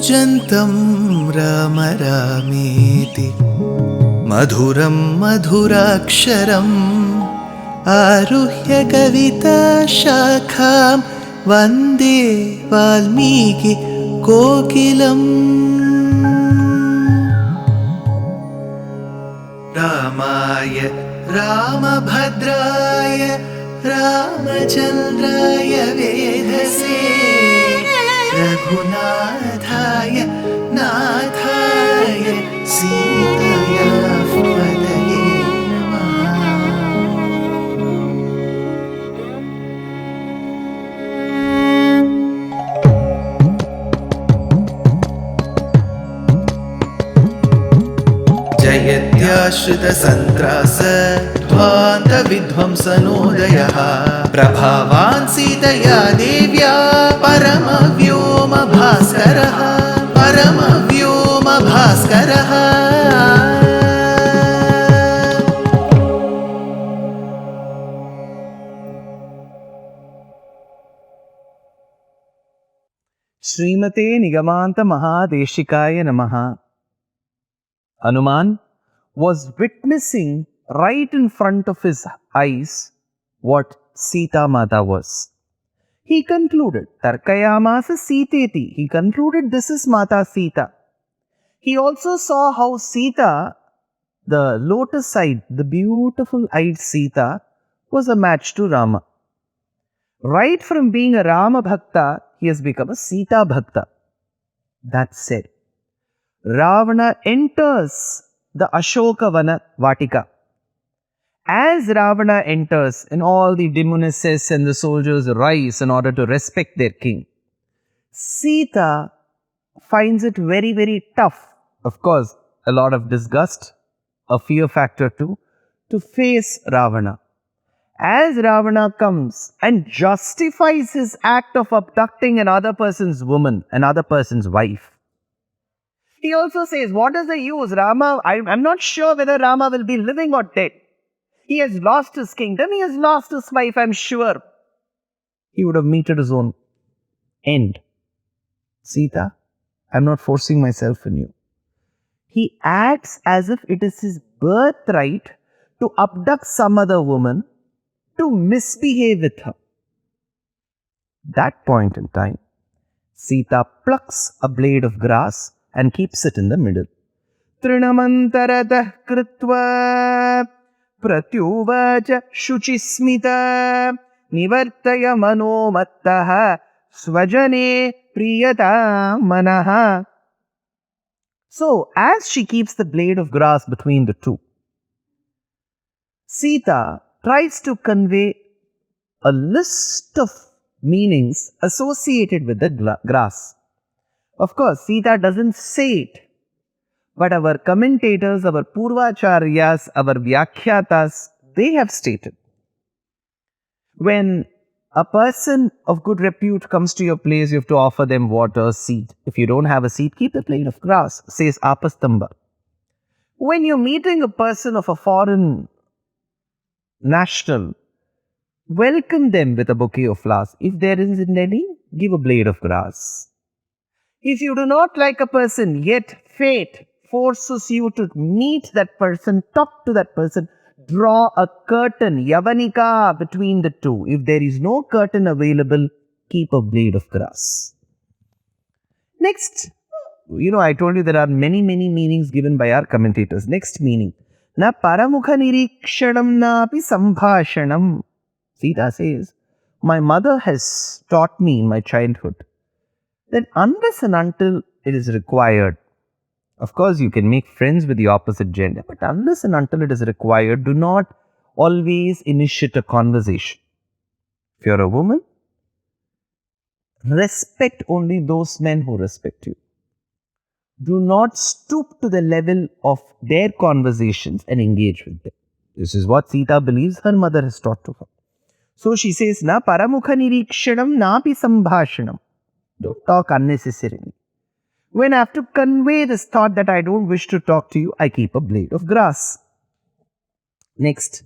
कूजन्तं राम रामेति मधुरं मधुराक्षरम् आरुह्य कविताशाखां वन्दे वाल्मीकि कोकिलम्। रामाय रामभद्राय रामचन्द्राय वेधसे रघुनाथाय नाथाय सीताय पतये नमः। जयत्याश्रितसन्त्रास ध्वान्तविध्वंसनोदयः प्रभावान् सीतया देव्या परमव्योमभास्करः परमव्योमभास्करः। श्रीमते निगमान्त महादेशिकाय नमः. Hanuman was witnessing right in front of his eyes what Sita Mata was. He concluded, Tarkayamasa Siteti. He concluded this is Mata Sita. He also saw how Sita, the lotus-eyed, the beautiful-eyed Sita, was a match to Rama. Right from being a Rama Bhakta, he has become a Sita Bhakta. That said, Ravana enters the Ashoka Vana Vatika. As Ravana enters and all the demonesses and the soldiers rise in order to respect their king, Sita finds it very, very tough, of course, a lot of disgust, a fear factor too, to face Ravana. As Ravana comes and justifies his act of abducting another person's woman, another person's wife, he also says, what is the use? Rama, I'm not sure whether Rama will be living or dead. He has lost his kingdom, he has lost his wife, I'm sure. He would have meted his own end. Sita, I'm not forcing myself on you. He acts as if it is his birthright to abduct some other woman, to misbehave with her. That point in time, Sita plucks a blade of grass and keeps it in the middle. Trinamantaratah kritva pratyuvacha shuchismita nivartaya manomattaha swajane priyata manaha. So, as she keeps the blade of grass between the two, Sita tries to convey a list of meanings associated with the grass. Of course, Sita doesn't say it, but our commentators, our Purvacharyas, our Vyakhyatas, they have stated. When a person of good repute comes to your place, you have to offer them water, seed. If you don't have a seed, keep a blade of grass, says Apastamba. When you're meeting a person of a foreign national, welcome them with a bouquet of flowers. If there isn't any, give a blade of grass. If you do not like a person, yet fate forces you to meet that person, talk to that person, draw a curtain, yavanika, between the two. If there is no curtain available, keep a blade of grass. Next, I told you there are many, many meanings given by our commentators. Next meaning, na paramukha nirikshanam napi sambhashanam. Sita says, my mother has taught me in my childhood that unless and until it is required, of course you can make friends with the opposite gender, but unless and until it is required, do not always initiate a conversation. If you're a woman, respect only those men who respect you. Do not stoop to the level of their conversations and engage with them. This is what Sita believes her mother has taught to her. So she says, na paramukha nirikshanam napi sambhashanam. Don't talk unnecessarily. When I have to convey this thought that I don't wish to talk to you, I keep a blade of grass. Next,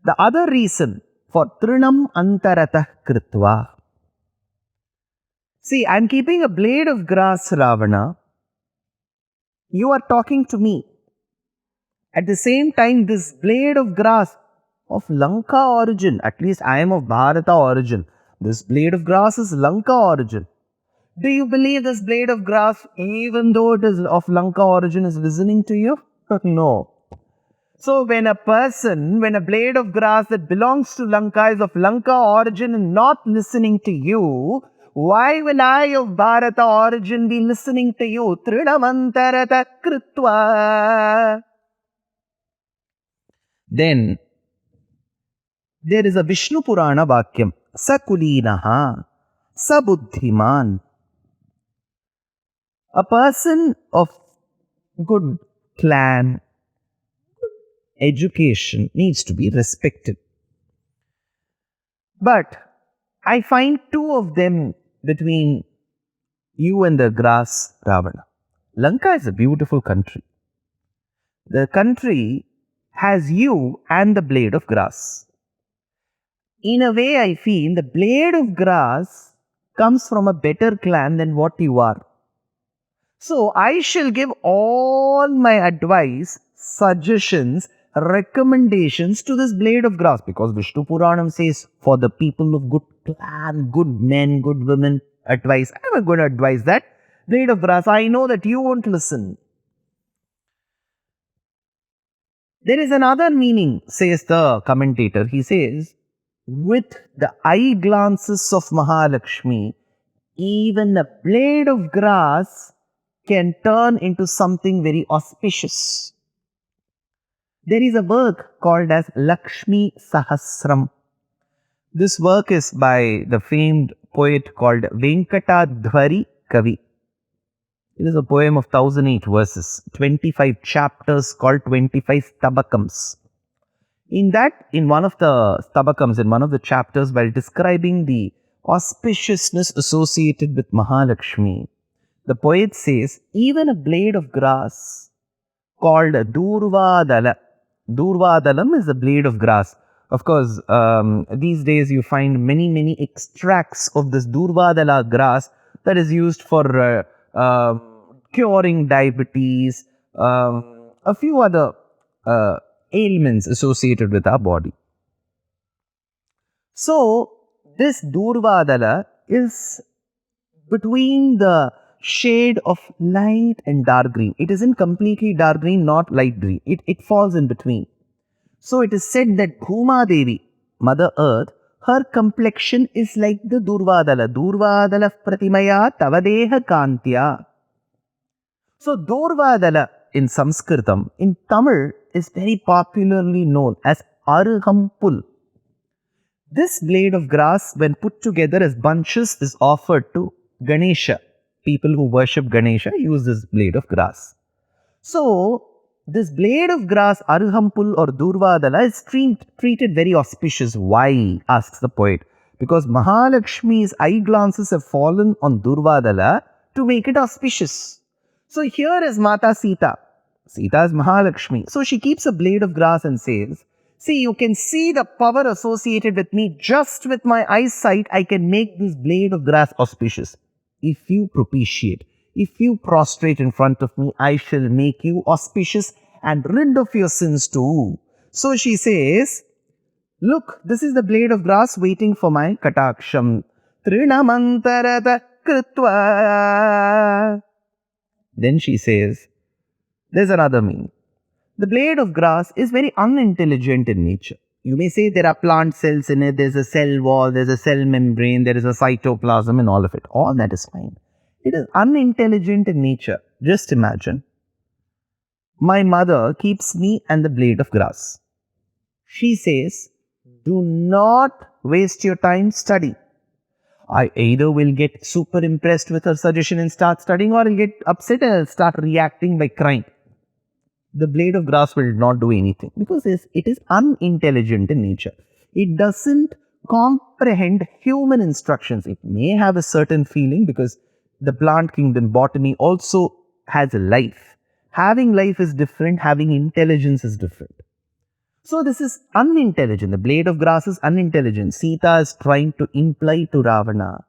the other reason for trinam antaratah kritva. See, I'm keeping a blade of grass, Ravana. You are talking to me. At the same time, this blade of grass of Lanka origin, at least I am of Bharata origin. This blade of grass is Lanka origin. Do you believe this blade of grass, even though it is of Lanka origin, is listening to you? No. So when a blade of grass that belongs to Lanka is of Lanka origin and not listening to you, why will I of Bharata origin be listening to you? Trinamantarata krutva. Then there is a Vishnu Purana Vakyam. Sakulinaha. Sabuddhiman. A person of good clan, education needs to be respected. But I find two of them between you and the grass, Ravana. Lanka is a beautiful country. The country has you and the blade of grass. In a way, I feel the blade of grass comes from a better clan than what you are. So I shall give all my advice, suggestions, recommendations to this blade of grass, because Vishnu Puranam says for the people of good clan, good men, good women, advice. I'm going to advise that. Blade of grass, I know that you won't listen. There is another meaning, says the commentator. He says, with the eye glances of Mahalakshmi, even a blade of grass can turn into something very auspicious. There is a work called as Lakshmi Sahasram. This work is by the famed poet called Venkatadhwari Kavi. It is a poem of 1008 verses, 25 chapters called 25 Stabakams. In one of the Stabakams, in one of the chapters, while describing the auspiciousness associated with Mahalakshmi, the poet says, even a blade of grass called Durvadala. Durvadalam is a blade of grass. Of course, these days you find many extracts of this Durvadala grass that is used for curing diabetes, a few other ailments associated with our body. So, this Durvadala is between the shade of light and dark green. It isn't completely dark green, not light green. It falls in between. So it is said that Bhuma Devi, Mother Earth, her complexion is like the Durvadala. Durvadala pratimaya tavadeha kantya. So Durvadala in Sanskritam, in Tamil, is very popularly known as Aruhampul. This blade of grass, when put together as bunches, is offered to Ganesha. People who worship Ganesha use this blade of grass. So, this blade of grass, Aruhampul or Durvadala, is treated very auspicious. Why? Asks the poet. Because Mahalakshmi's eye glances have fallen on Durvadala to make it auspicious. So, here is Mata Sita. Sita is Mahalakshmi. So, she keeps a blade of grass and says, see, you can see the power associated with me. Just with my eyesight, I can make this blade of grass auspicious. If you propitiate, if you prostrate in front of me, I shall make you auspicious and rid of your sins too. So she says, look, this is the blade of grass waiting for my kataksham. Trinamantarata krutva. Then she says, there's another meaning. The blade of grass is very unintelligent in nature. You may say there are plant cells in it, there's a cell wall, there's a cell membrane, there is a cytoplasm and all of it. All that is fine. It is unintelligent in nature. Just imagine. My mother keeps me and the blade of grass. She says, do not waste your time, study. I either will get super impressed with her suggestion and start studying, or I'll get upset and I'll start reacting by crying. The blade of grass will not do anything because it is unintelligent in nature. It doesn't comprehend human instructions. It may have a certain feeling because the plant kingdom, botany, also has a life. Having life is different, having intelligence is different. So this is unintelligent. The blade of grass is unintelligent. Sita is trying to imply to Ravana,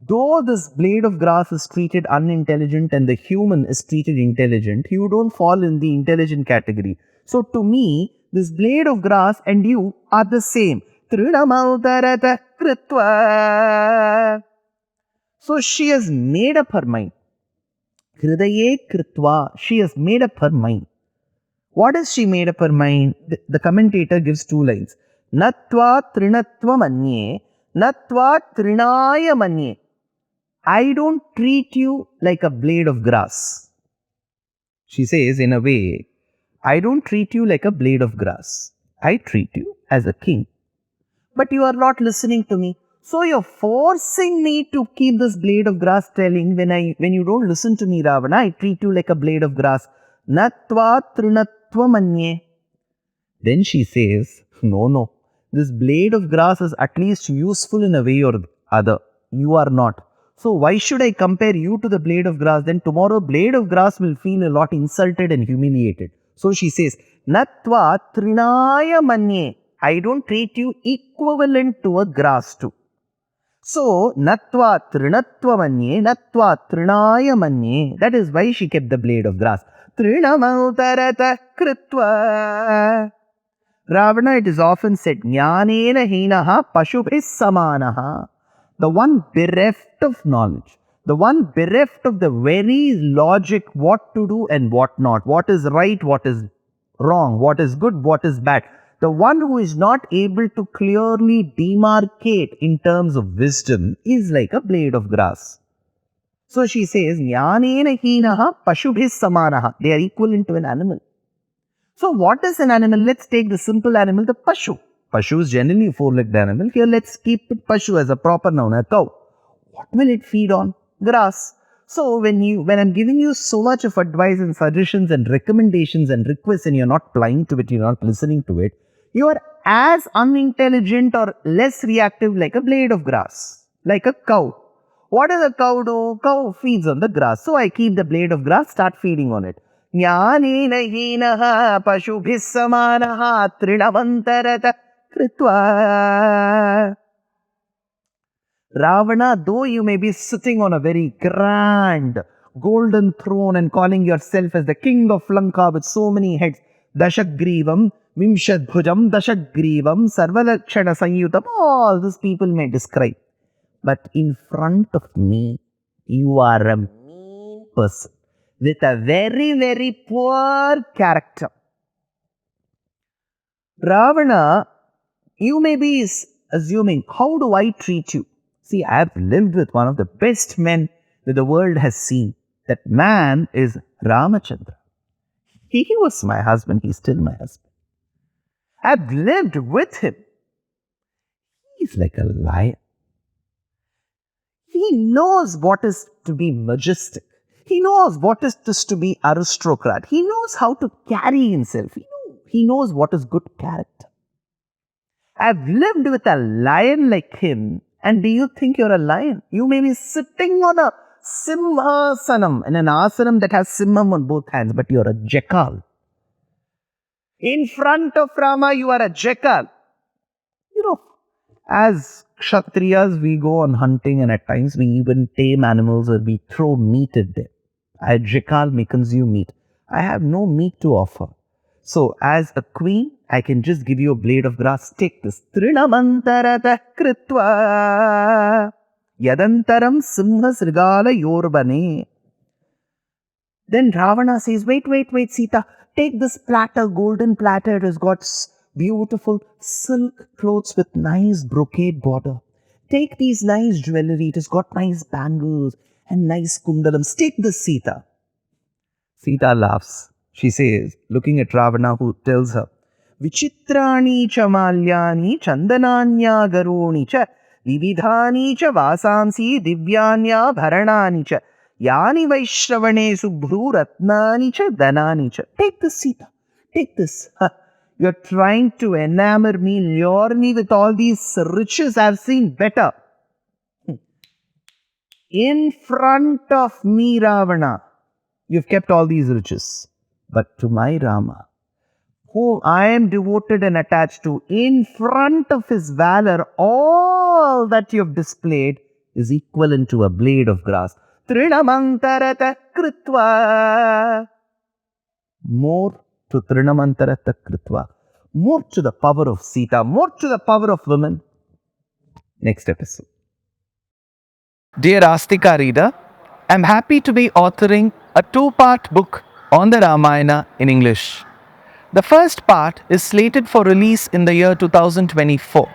Though this blade of grass is treated unintelligent and the human is treated intelligent, you don't fall in the intelligent category. So to me, this blade of grass and you are the same. Trinamautarata kritva. So she has made up her mind. Hridaye kritva. She has made up her mind. What has she made up her mind? The commentator gives two lines. Natva trinatva manye, natva trinaya manye. I don't treat you like a blade of grass. She says, in a way, I don't treat you like a blade of grass. I treat you as a king. But you are not listening to me. So you're forcing me to keep this blade of grass telling when you don't listen to me, Ravana, I treat you like a blade of grass. Natva trinatva manye. Then she says, no. This blade of grass is at least useful in a way or other. You are not. So why should I compare you to the blade of grass? Then tomorrow blade of grass will feel a lot insulted and humiliated. So she says, Natva trinaya manye. I don't treat you equivalent to a grass too. So, Natva trinatva manye, Natva trinaya manye. That is why she kept the blade of grass. Trinamautarata kritva. Ravana, it is often said, Jnanena hinaha pashubhis samanaha. The one bereft of knowledge, the one bereft of the very logic, what to do and what not, what is right, what is wrong, what is good, what is bad. The one who is not able to clearly demarcate in terms of wisdom is like a blade of grass. So she says, Jnanena hinaha pashubhis samanaha. They are equivalent to an animal. So what is an animal? Let's take the simple animal, the pashu. Pashu is generally a four-legged animal. Here let's keep it pashu as a proper noun, a cow. What will it feed on? Grass. So when I'm giving you so much of advice and suggestions and recommendations and requests and you're not applying to it, you're not listening to it, you are as unintelligent or less reactive like a blade of grass, like a cow. What does a cow do? Cow feeds on the grass. So I keep the blade of grass, start feeding on it. Jnanena hinaha pashubhis samanaha trinavantarata kritva. Ravana, though you may be sitting on a very grand golden throne and calling yourself as the king of Lanka with so many heads, Dashagrivam, Vimshadbhujam, Dashagrivam, Sarvalakshana Sanyutam, all these people may describe. But in front of me, you are a mean person with a very, very poor character. Ravana, you may be assuming, how do I treat you? See, I have lived with one of the best men that the world has seen. That man is Ramachandra. He was my husband, he's still my husband. I've lived with him. He's like a lion. He knows what is to be majestic. He knows what is to be aristocrat. He knows how to carry himself. He knows what is good character. I've lived with a lion like him. And do you think you're a lion? You may be sitting on a simhasanam, in an asanam that has simham on both hands, but you're a jackal. In front of Rama, you are a jackal. As Kshatriyas, we go on hunting and at times we even tame animals or we throw meat at them. A jackal may consume meat. I have no meat to offer. So, as a queen, I can just give you a blade of grass. Take this. Trinamantarata kritva yadantaram simha srigala yorbane. Then Ravana says, wait, Sita. Take this platter, golden platter. It has got beautiful silk clothes with nice brocade border. Take these nice jewelry. It has got nice bangles and nice kundalams. Take this, Sita. Sita laughs. She says, looking at Ravana, who tells her, Vichitrani cha malyani chandananya garoni cha vividhani cha vasamsi divyanya bharanani cha yani vaishravane subhru ratnani cha danani cha. Take this, Sita. Take this. You're trying to enamor me, lure me with all these riches. I've seen better. In front of me, Ravana, you've kept all these riches. But to my Rama, whom I am devoted and attached to, in front of his valor, all that you have displayed, is equivalent to a blade of grass. Trinamantarata kritva. More to Trinamantarata kritva. More to the power of Sita, more to the power of women. Next episode. Dear Astika reader, I'm happy to be authoring a 2-part book on the Ramayana in English. The first part is slated for release in the year 2024.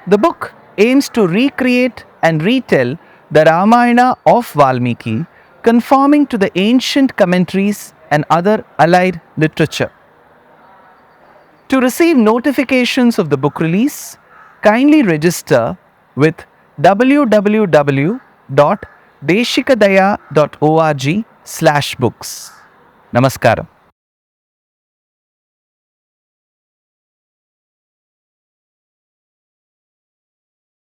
The book aims to recreate and retell the Ramayana of Valmiki, conforming to the ancient commentaries and other allied literature. To receive notifications of the book release, kindly register with www.deshikadaya.org/books. Namaskaram.